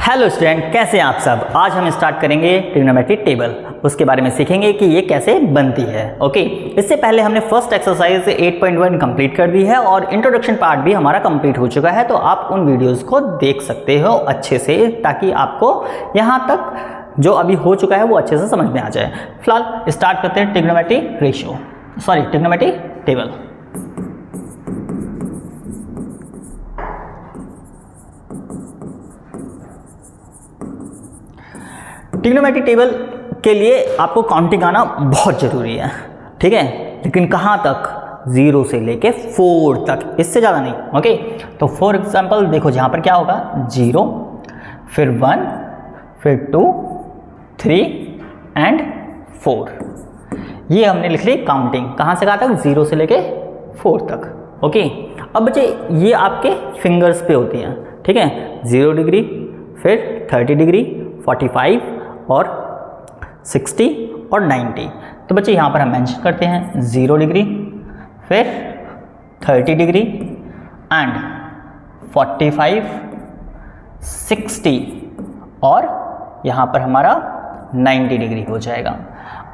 Hello student, कैसे हैं आप सब। आज हम स्टार्ट करेंगे ट्रिग्नोमेट्री टेबल। उसके बारे में सीखेंगे कि ये कैसे बनती है। ओके, इससे पहले हमने फर्स्ट एक्सरसाइज 8.1 कंप्लीट कर दी है और इंट्रोडक्शन पार्ट भी हमारा कंप्लीट हो चुका है, तो आप उन वीडियोस को देख सकते हो अच्छे से, ताकि आपको यहाँ तक जो अभी हो चुका है वो अच्छे से समझ में आ जाए। फिलहाल स्टार्ट करते हैं ट्रिग्नोमेट्री टेबल। ट्रिग्नोमेट्री टेबल के लिए आपको काउंटिंग आना बहुत ज़रूरी है, ठीक है। लेकिन कहाँ तक? 0 से लेके 4 तक, इससे ज़्यादा नहीं। ओके, तो फॉर एग्जांपल देखो, जहाँ पर क्या होगा 0, फिर 1, फिर 2, 3 एंड 4। ये हमने लिख ली काउंटिंग। कहाँ से कहाँ तक? 0 से लेके 4 तक। ओके, अब बच्चे ये आपके फिंगर्स पे होती हैं, ठीक है। 0 डिग्री, फिर 30 डिग्री, 45 और 60 और 90। तो बच्चे यहाँ पर हम मेंशन करते हैं 0 डिग्री, फिर 30 डिग्री एंड 45, 60 और यहाँ पर हमारा 90 डिग्री हो जाएगा।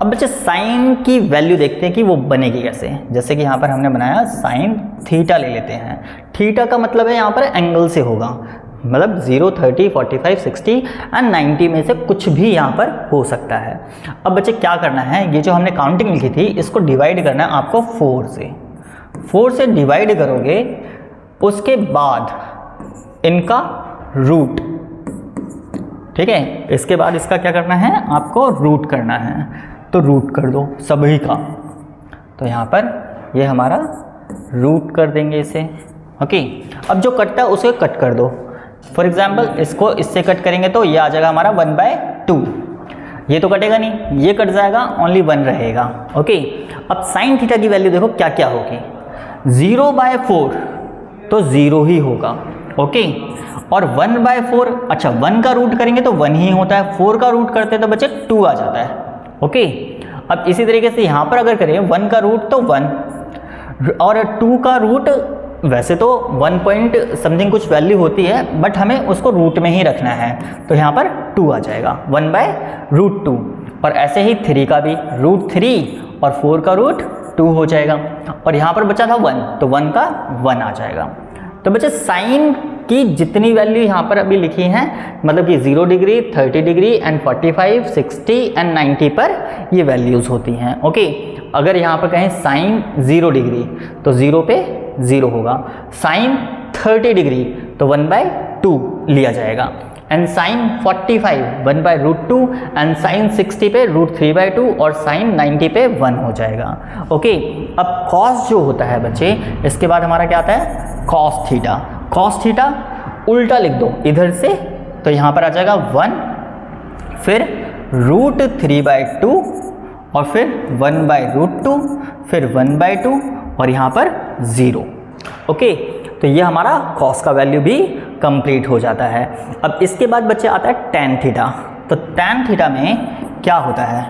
अब बच्चे साइन की वैल्यू देखते हैं कि वो बनेगी कैसे। जैसे कि यहाँ पर हमने बनाया साइन थीटा ले लेते हैं। थीटा का मतलब है यहाँ पर एंगल से होगा, मतलब 0, 30, 45, 60 एंड 90 में से कुछ भी यहाँ पर हो सकता है। अब बच्चे क्या करना है, ये जो हमने काउंटिंग लिखी थी इसको डिवाइड करना है आपको 4 से डिवाइड करोगे, उसके बाद इनका रूट, ठीक है। इसके बाद इसका क्या करना है, आपको रूट करना है। तो रूट कर दो सभी का, तो यहाँ पर ये हमारा रूट कर देंगे इसे। ओके, अब जो कटता है उसे कट कर दो। फॉर एग्जाम्पल इसको इससे कट करेंगे तो ये आ जाएगा हमारा 1/2। ये तो कटेगा नहीं, ये कट जाएगा, ओनली 1 रहेगा। ओके, अब साइन थीटा की वैल्यू देखो क्या क्या होगी। 0/4 तो 0 ही होगा। ओके, और 1/4, अच्छा 1 का रूट करेंगे तो 1 ही होता है, 4 का रूट करते हैं तो बच्चे 2 आ जाता है। ओके, अब इसी तरीके से यहाँ पर अगर करें 1 का रूट तो 1 और 2 का रूट, वैसे तो 1 पॉइंट समथिंग कुछ वैल्यू होती है, बट हमें उसको रूट में ही रखना है, तो यहाँ पर 2 आ जाएगा, 1/√2। और ऐसे ही 3 का भी √3 और 4 का रूट 2 हो जाएगा। और यहाँ पर बचा था 1, तो 1 का 1 आ जाएगा। तो बच्चे साइन की जितनी वैल्यू यहाँ पर अभी लिखी हैं, मतलब कि 0 डिग्री, 30 डिग्री एंड 45, 60 एंड 90 पर ये वैल्यूज़ होती हैं। ओके, अगर यहाँ पर कहें साइन 0 डिग्री तो 0 पे 0 होगा, साइन 30 डिग्री तो 1/2 लिया जाएगा, एंड साइन 45 1/√2 एंड साइन 60 पे √3/2 और साइन 90 पे 1 हो जाएगा। ओके, अब कॉस जो होता है बच्चे, इसके बाद हमारा क्या आता है, कॉस थीटा। कॉस थीटा उल्टा लिख दो इधर से, तो यहाँ पर आ जाएगा 1, फिर √3/2 और फिर 1/√2, फिर 1/2 और यहाँ पर 0। ओके, तो ये हमारा कॉस का वैल्यू भी कंप्लीट हो जाता है। अब इसके बाद बच्चे आता है टैन थीटा। तो टैन थीटा में क्या होता है,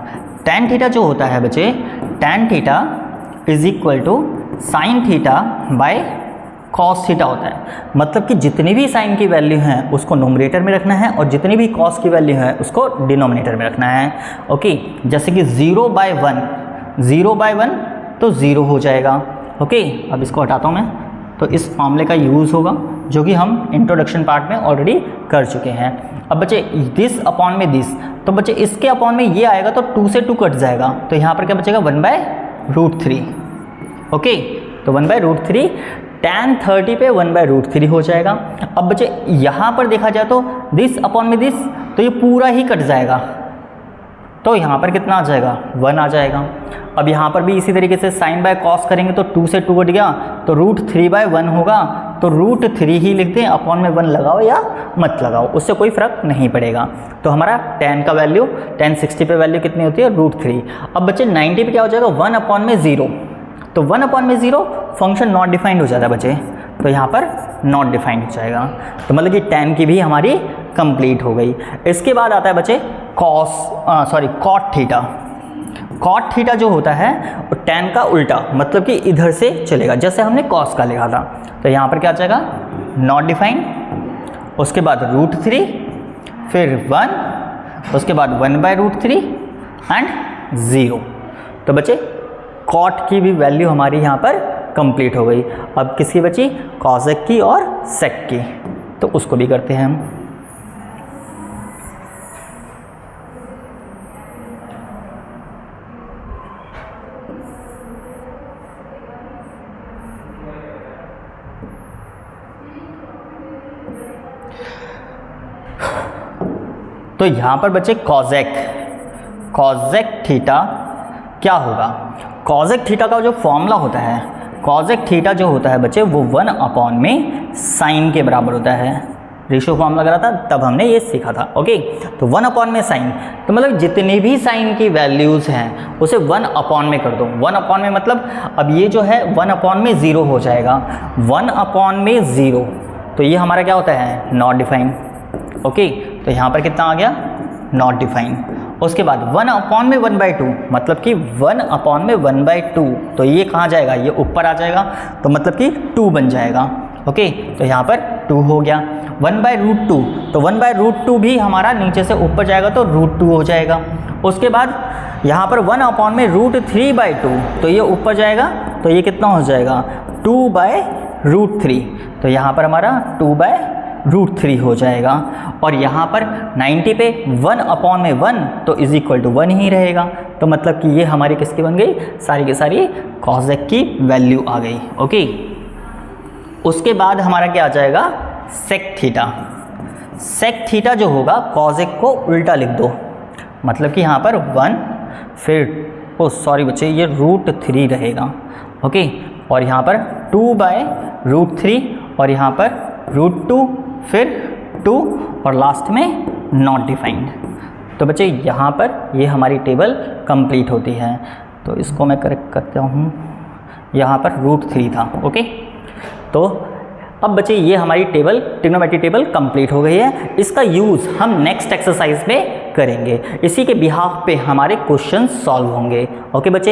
टैन थीटा जो होता है बच्चे, tan theta is equal to sine theta by cos theta होता है। मतलब कि जितनी भी साइन की वैल्यू है उसको नोमिनेटर में रखना है और जितनी भी कॉस की वैल्यू है उसको डिनोमिनेटर में रखना है। ओके, जैसे कि 0/1 तो 0 हो जाएगा। ओके, अब इसको हटाता हूँ मैं, तो इस फॉर्मूले का यूज़ होगा जो कि हम इंट्रोडक्शन पार्ट में ऑलरेडी कर चुके हैं। अब बच्चे दिस अपॉन में दिस, तो बच्चे इसके अपॉन में ये आएगा तो 2 से 2 कट जाएगा, तो यहाँ पर क्या बचेगा 1/√3। ओके, तो 1/√3, tan 30 पे 1/√3 हो जाएगा। अब बच्चे यहाँ पर देखा जाए तो दिस अपॉन में दिस, तो ये पूरा ही कट जाएगा, तो यहाँ पर कितना आ जाएगा 1 आ जाएगा। अब यहाँ पर भी इसी तरीके से साइन बाय कॉस करेंगे तो 2 से 2 कट गया, तो √3/1 होगा, तो √3 ही लिख दें, अपॉन में 1 लगाओ या मत लगाओ, उससे कोई फ़र्क नहीं पड़ेगा। तो हमारा tan का वैल्यू, tan 60 पे वैल्यू कितनी होती है, √3। अब बच्चे 90 पे क्या हो जाएगा, 1/0, तो 1/0 फंक्शन नॉट डिफाइंड हो जाता है बच्चे, तो यहाँ पर नॉट डिफाइंड हो जाएगा। तो मतलब कि tan की भी हमारी कंप्लीट हो गई। इसके बाद आता है बच्चे कॉट थीटा। कॉट थीटा जो होता है वो tan का उल्टा, मतलब कि इधर से चलेगा, जैसे हमने कॉस का लिखा था। तो यहाँ पर क्या आ जाएगा, नॉट डिफाइंड, उसके बाद √3 फिर 1, उसके बाद 1/√3 एंड 0। तो बच्चे कॉट की भी वैल्यू हमारी यहाँ पर कंप्लीट हो गई। अब किसकी बची? कॉसेक की और सेक की। तो उसको भी करते हैं हम। तो यहाँ पर बच्चे कॉसेक थीटा क्या होगा? कॉसेक थीटा का जो फॉर्मूला होता है, कॉसेक थीटा जो होता है बच्चे वो 1 में साइन के बराबर होता है। रेशियो फॉर्मूला करा था तब हमने ये सीखा था। ओके, तो 1 में साइन, तो मतलब जितनी भी साइन की वैल्यूज़ हैं उसे 1 में कर दो। 1 में मतलब अब ये जो है 1 में 0 हो जाएगा। 1 में 0, तो ये हमारा क्या होता है? Not define. ओके, तो यहाँ पर कितना आ गया? Not define. उसके बाद 1 में 1/2, मतलब कि 1 में 1/2, तो ये कहाँ जाएगा? ये ऊपर आ जाएगा, तो मतलब कि 2 बन जाएगा। ओके, तो यहाँ पर 2 हो गया। 1/√2, तो 1/√2 भी हमारा नीचे से ऊपर जाएगा तो √2 हो जाएगा। उसके बाद यहाँ पर 1 में √3/2, तो ये ऊपर जाएगा, तो ये कितना हो जाएगा? 2/√3, तो यहाँ पर हमारा 2/√3 हो जाएगा। और यहाँ पर 90 पे 1 में 1, तो इज इक्वल टू 1 ही रहेगा। तो मतलब कि ये हमारी किसकी बन गई? सारी की सारी कॉसेक की वैल्यू आ गई। ओके, उसके बाद हमारा क्या आ जाएगा? Sec theta. सेक थीटा जो होगा कॉसेक को उल्टा लिख दो, मतलब कि यहाँ पर 1, फिर सॉरी बच्चे ये √3 रहेगा। ओके, और यहाँ पर 2/√3, और यहाँ पर √2, फिर 2, और लास्ट में नॉट डिफाइंड। तो बच्चे यहाँ पर ये हमारी टेबल कंप्लीट होती है। तो इसको मैं करेक्ट करता हूँ, यहाँ पर √3 था। ओके, तो अब बच्चे ये हमारी टेबल, ट्रिग्नोमेट्री टेबल कंप्लीट हो गई है। इसका यूज़ हम नेक्स्ट एक्सरसाइज में करेंगे। इसी के बिहाफ पे हमारे क्वेश्चन सॉल्व होंगे। ओके बच्चे।